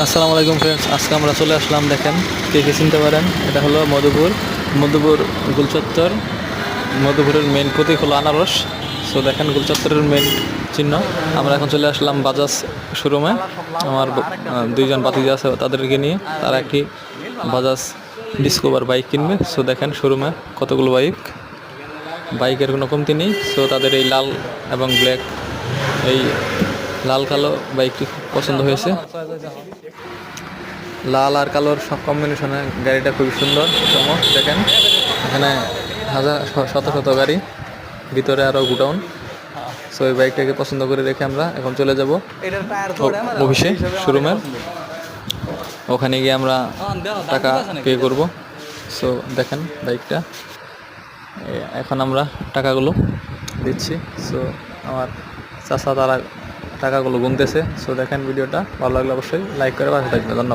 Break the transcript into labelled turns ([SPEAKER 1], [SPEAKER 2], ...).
[SPEAKER 1] আসসালামু আলাইকুম ফ্রেন্ডস, আজকে আমরা চলে আসলাম। দেখেন কে কে চিনতে পারেন, এটা হলো মধুপুর গুলচত্বর। মধুপুরের মেইন প্রতীক হলো আনারস। সো দেখেন গুলচত্বরের মেইন চিহ্ন। আমরা এখন চলে আসলাম বাজাজ শোরুমে। আমার দুইজন ভাতিজা আছে, তাদেরকে নিয়ে তারা একটি বাজাজ ডিসকভার বাইক কিনবে। সো দেখেন শোরুমে কতগুলো বাইকের কোনো কমতি নেই। সো তাদের এই লাল এবং ব্ল্যাক, এই লাল কালো বাইকটি খুব পছন্দ হয়েছে। লাল আর কালোর সব কম্বিনেশনে গাড়িটা খুবই সুন্দর চমক। দেখেন এখানে শত শত গাড়ি, ভিতরে আরও গুডাউন। সো এই বাইকটাকে পছন্দ করে রেখে আমরা এখন চলে যাব অফিসে, শোরুমের। ওখানে গিয়ে আমরা টাকা পে করব। সো দেখেন বাইকটা, এখন আমরা টাকাগুলো দিচ্ছি। সো আমার চাচা তারা টাকাগুলো গুনতেছে। সো দেখেন ভিডিওটা ভালো লাগলে অবশ্যই লাইক করে পাশে থাকবে। ধন্যবাদ।